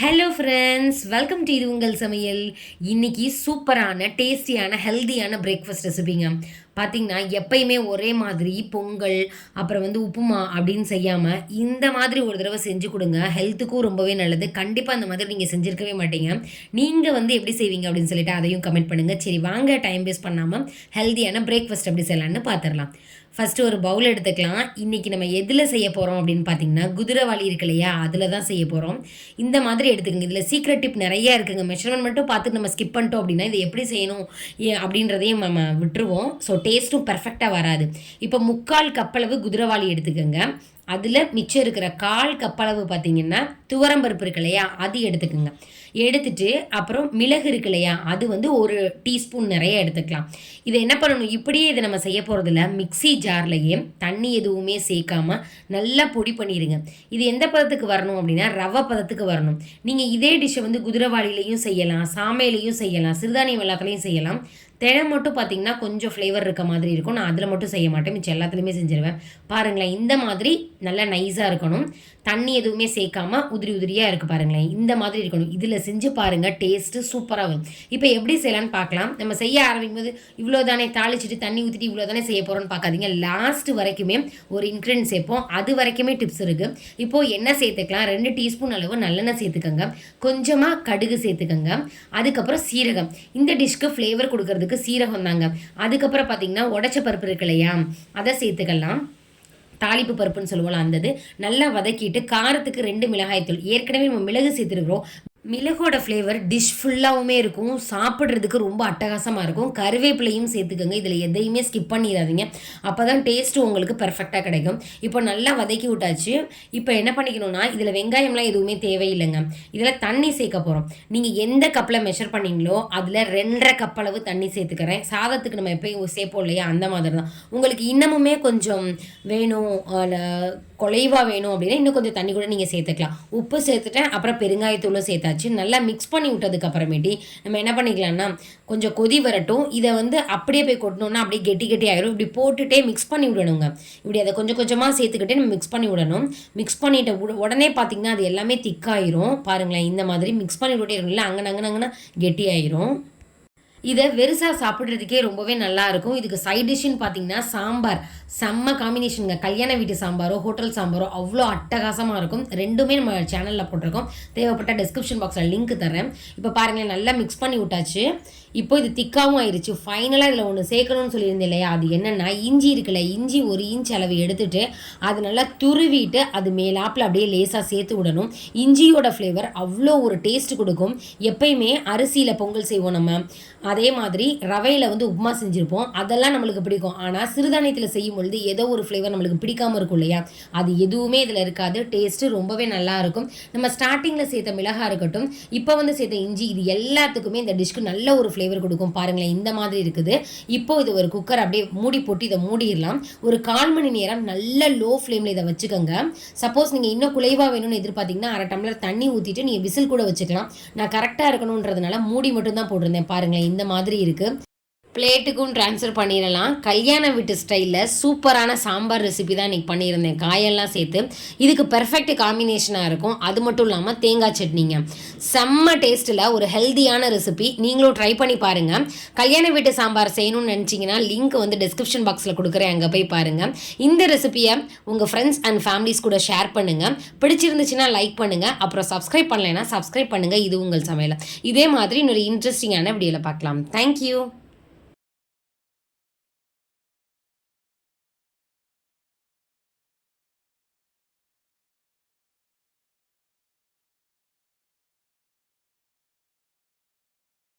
Hello friends, welcome to இது உங்கள் சமையல். இன்றைக்கி சூப்பரான டேஸ்டியான ஹெல்த்தியான பிரேக்ஃபாஸ்ட் ரெசிபிங்க. பார்த்திங்கன்னா எப்பயுமே ஒரே மாதிரி பொங்கல் அப்புறம் உப்புமா அப்படின்னு செய்யாமல் இந்த மாதிரி ஒரு தடவை செஞ்சு கொடுங்க. ஹெல்த்துக்கும் ரொம்பவே நல்லது. கண்டிப்பாக அந்த மாதிரி நீங்கள் செஞ்சுருக்கவே மாட்டீங்க. நீங்கள் எப்படி செய்வீங்க அப்படின்னு சொல்லிட்டு அதையும் கமெண்ட் பண்ணுங்கள். சரி வாங்க, டைம் வேஸ்ட் பண்ணாமல் ஹெல்த்தியான பிரேக்ஃபாஸ்ட் எப்படி செய்யலான்னு பார்த்துடலாம். ஃபஸ்ட்டு ஒரு பவுல் எடுத்துக்கலாம். இன்றைக்கி நம்ம எதில் செய்ய போகிறோம் அப்படின்னு பார்த்தீங்கன்னா, குதிரைவாளி இருக்கு இல்லையா, அதில் தான் செய்ய போகிறோம். இந்த மாதிரி எடுத்துக்கோங்க. இதில் சீக்ரெட் டிப் நிறையா இருக்குங்க. மெஷர்மெண்ட் மட்டும் பார்த்துட்டு நம்ம ஸ்கிப் பண்ணிட்டோம் அப்படின்னா இதை எப்படி செய்யணும் அப்படின்றதையும் நம்ம விட்டுருவோம். ஸோ டேஸ்ட்டும் பர்ஃபெக்டாக வராது. இப்போ 3/4 கப்பளவு குதிரைவாளி எடுத்துக்கோங்க. அதில் மிச்சம் இருக்கிற 1/4 கப்பளவு பார்த்திங்கன்னா துவரம்பருப்பு இருக்கு இல்லையா, அது எடுத்துக்கோங்க. எடுத்துட்டு அப்புறம் மிளகு இருக்கு இல்லையா, அது 1 டீஸ்பூன் நிறைய எடுத்துக்கலாம். இதை என்ன பண்ணணும், இப்படியே இதை நம்ம செய்ய போகிறதில்ல, மிக்சி ஜார்லையே தண்ணி எதுவுமே சேர்க்காமல் நல்லா பொடி பண்ணிடுங்க. இது எந்த பதத்துக்கு வரணும் அப்படின்னா ரவை பதத்துக்கு வரணும். நீங்கள் இதே டிஷ்ஷை குதிரைவாளிலையும் செய்யலாம், சாமையிலையும் செய்யலாம், சிறுதானியம் எல்லாத்துலேயும் செய்யலாம். தேவை மட்டும் பார்த்திங்கன்னா கொஞ்சம் ஃப்ளேவர் இருக்க மாதிரி இருக்கும். நான் அதில் மட்டும் செய்ய மாட்டேன், மிச்சம் எல்லாத்துலேயுமே செஞ்சுருவேன். பாருங்களேன், இந்த மாதிரி நல்லா நைஸாக இருக்கணும். தண்ணி எதுவுமே சேர்க்காமல் உதிரி உதிரியாக இருக்குது பாருங்களேன், இந்த மாதிரி இருக்கணும். இதில் செஞ்சு பாருங்கள், டேஸ்ட்டு சூப்பராக வரும். இப்போ எப்படி செய்யலான்னு பார்க்கலாம். நம்ம செய்ய ஆரம்பிக்கும் போது இவ்வளோ தானே தாளிச்சிட்டு தண்ணி ஊற்றிட்டு இவ்வளோ தானே செய்ய போகிறோன்னு பார்க்காதீங்க. லாஸ்ட்டு வரைக்குமே ஒரு இன்க்ரீடியன்ட் சேர்ப்போம். அது வரைக்குமே டிப்ஸ் இருக்குது. இப்போது எண்ணெய் சேர்த்துக்கலாம். 2 டீஸ்பூன் அளவு நல்லெண்ணெய் சேர்த்துக்கோங்க. கொஞ்சமாக கடுகு சேர்த்துக்கோங்க. அதுக்கப்புறம் சீரகம். இந்த டிஷ்க்கு ஃப்ளேவர் கொடுக்கறதுக்கு சீரகம் தாங்க. அதுக்கப்புறம் பார்த்தீங்கன்னா உடச்ச பருப்பு இருக்கு இல்லையா, அதை சேர்த்துக்கலாம். தாளிப்பு பருப்புன்னு சொல்லுவோம், அந்தது நல்லா வதக்கிட்டு காரத்துக்கு 2 மிளகாய் தூள். ஏற்கனவே நம்ம மிளகு சேர்த்துருக்குறோம். மிளகோட ஃப்ளேவர் டிஷ் ஃபுல்லாகவுமே இருக்கும். சாப்பிட்றதுக்கு ரொம்ப அட்டகாசமாக இருக்கும். கருவேப்பிலையும் சேர்த்துக்கோங்க. இதில் எதையுமே ஸ்கிப் பண்ணிடாதீங்க. அப்போ தான் டேஸ்ட்டு உங்களுக்கு பர்ஃபெக்டாக கிடைக்கும். இப்போ நல்லா வதக்கி விட்டாச்சு. இப்போ என்ன பண்ணிக்கணும்னா, இதில் வெங்காயம்லாம் எதுவுமே தேவையில்லைங்க. இதில் தண்ணி சேர்க்க போகிறோம். நீங்கள் எந்த கப்பில் மெஷர் பண்ணிங்களோ அதில் 2.5 கப் அளவு தண்ணி சேர்த்துக்கிறேன். சாதத்துக்கு நம்ம எப்போயும் சேர்ப்போம் இல்லையா, அந்த மாதிரி தான். உங்களுக்கு இன்னமுமே கொஞ்சம் வேணும், குலைவாக வேணும் அப்படின்னா இன்னும் கொஞ்சம் தண்ணி கூட நீங்கள் சேர்த்துக்கலாம். உப்பு சேர்த்துட்டேன், அப்புறம் பெருங்காயத்தூளும் சேர்த்தாச்சு. நல்லா மிக்ஸ் பண்ணி விட்டதுக்கு அப்புறமேட்டி நம்ம என்ன பண்ணிக்கலாம்னா, கொஞ்சம் கொதி வரட்டும். இதை அப்படியே போய் கொட்டணும்னா அப்படியே கெட்டி ஆயிரும். இப்படி போட்டுட்டே மிக்ஸ் பண்ணி விடணுங்க. இப்படி அதை கொஞ்சம் கொஞ்சமாக சேர்த்துக்கிட்டே நம்ம மிக்ஸ் பண்ணி விடணும். மிக்ஸ் பண்ணிட்டு உடனே பார்த்தீங்கன்னா அது எல்லாமே திக்காயிரும். பாருங்களேன், இந்த மாதிரி மிக்ஸ் பண்ணி விட்டே இருக்கும். இல்லை அங்கன கெட்டி ஆயிரும். இதை வெறுசாக சாப்பிட்றதுக்கே ரொம்பவே நல்லாயிருக்கும். இதுக்கு சைட் டிஷ்ஷுன்னு பார்த்தீங்கன்னா சாம்பார் செம்ம காம்பினேஷனுங்க. கல்யாண வீட்டு சாம்பாரோ ஹோட்டல் சாம்பாரோ அவ்வளோ அட்டகாசமாக இருக்கும். ரெண்டுமே நம்ம சேனலில் போட்டிருக்கோம். தேவைப்பட்ட டிஸ்கிரிப்ஷன் பாக்ஸில் லிங்க் தரேன். இப்போ பாருங்களேன், நல்லா மிக்ஸ் பண்ணி விட்டாச்சு. இப்போ இது திக்காகவும் ஆயிடுச்சு. ஃபைனலாக இதில் ஒன்று சேர்க்கணும்னு சொல்லியிருந்தேன் இல்லையா, அது என்னென்னா இஞ்சி இருக்குல்ல, இஞ்சி 1 இன்ச் அளவு எடுத்துகிட்டு அது நல்லா துருவிட்டு அது மேலாப்பில் அப்படியே லேசாக சேர்த்து விடணும். இஞ்சியோட ஃப்ளேவர் அவ்வளோ ஒரு டேஸ்ட் கொடுக்கும். எப்பயுமே அரிசியில் பொங்கல் செய்வோம் நம்ம, அதே மாதிரி ரவையில் உப்புமா செஞ்சுருப்போம், அதெல்லாம் நம்மளுக்கு பிடிக்கும். ஆனால் சிறுதானியத்தில் செய்யும் பொழுது ஏதோ ஒரு ஃப்ளேவர் நம்மளுக்கு பிடிக்காமல் இருக்கும் இல்லையா, அது எதுவுமே இதில் இருக்காது. டேஸ்ட்டு ரொம்பவே நல்லாயிருக்கும். நம்ம ஸ்டார்டிங்கில் சேர்த்த மிளகாய் இருக்கட்டும், இப்போ சேர்த்த இஞ்சி, இது எல்லாத்துக்குமே இந்த டிஷ்க்கு நல்ல ஒரு ஃப்ளேவர் கொடுக்கும். பாருங்களேன், இந்த மாதிரி இருக்குது. இப்போ இது ஒரு குக்கர் அப்படியே மூடி போட்டு இதை மூடிடலாம். ஒரு 1/4 மணி நேரம் நல்ல லோ ஃப்ளேமில் இதை வச்சுக்கோங்க. சப்போஸ் நீங்கள் இன்னும் குலைவாக வேணும்னு எதிர்பார்த்தீங்கன்னா 1/2 டம்ளர் தண்ணி ஊற்றிட்டு நீங்கள் விசில் கூட வச்சுக்கலாம். நான் கரெக்டாக இருக்கணுன்றதுனால மூடி மட்டும் தான் போட்டிருந்தேன். பாருங்களேன், இந்த மாதிரி இருக்குது. பிளேட்டுக்கும் ட்ரான்ஸ்ஃபர் பண்ணிடலாம். கல்யாண வீட்டு ஸ்டைலில் சூப்பரான சாம்பார் ரெசிபி தான் இன்றைக்கி பண்ணியிருந்தேன், காயெல்லாம் சேர்த்து. இதுக்கு பெர்ஃபெக்ட் காம்பினேஷனாக இருக்கும். அது மட்டும் இல்லாமல் தேங்காய் சட்னிங்க, செம்ம டேஸ்ட்டில் ஒரு ஹெல்த்தியான ரெசிபி. நீங்களும் ட்ரை பண்ணி பாருங்கள். கல்யாண வீட்டு சாம்பார் செய்யணும்னு நினச்சிங்கன்னா லிங்க் டிஸ்கிரிப்ஷன் பாக்ஸில் கொடுக்குறேன், அங்கே போய் பாருங்கள். இந்த ரெசிபியை உங்கள் ஃப்ரெண்ட்ஸ் அண்ட் ஃபேமிலிஸ் கூட ஷேர் பண்ணுங்கள். பிடிச்சிருந்துச்சுன்னா லைக் பண்ணுங்கள். அப்புறம் சப்ஸ்கிரைப் பண்ணலைன்னா சப்ஸ்கிரைப் பண்ணுங்கள். இது உங்கள் சமையல். இதே மாதிரி இன்னொரு இன்ட்ரெஸ்டிங்கான வீடியோவில் பார்க்கலாம். தேங்க்யூ.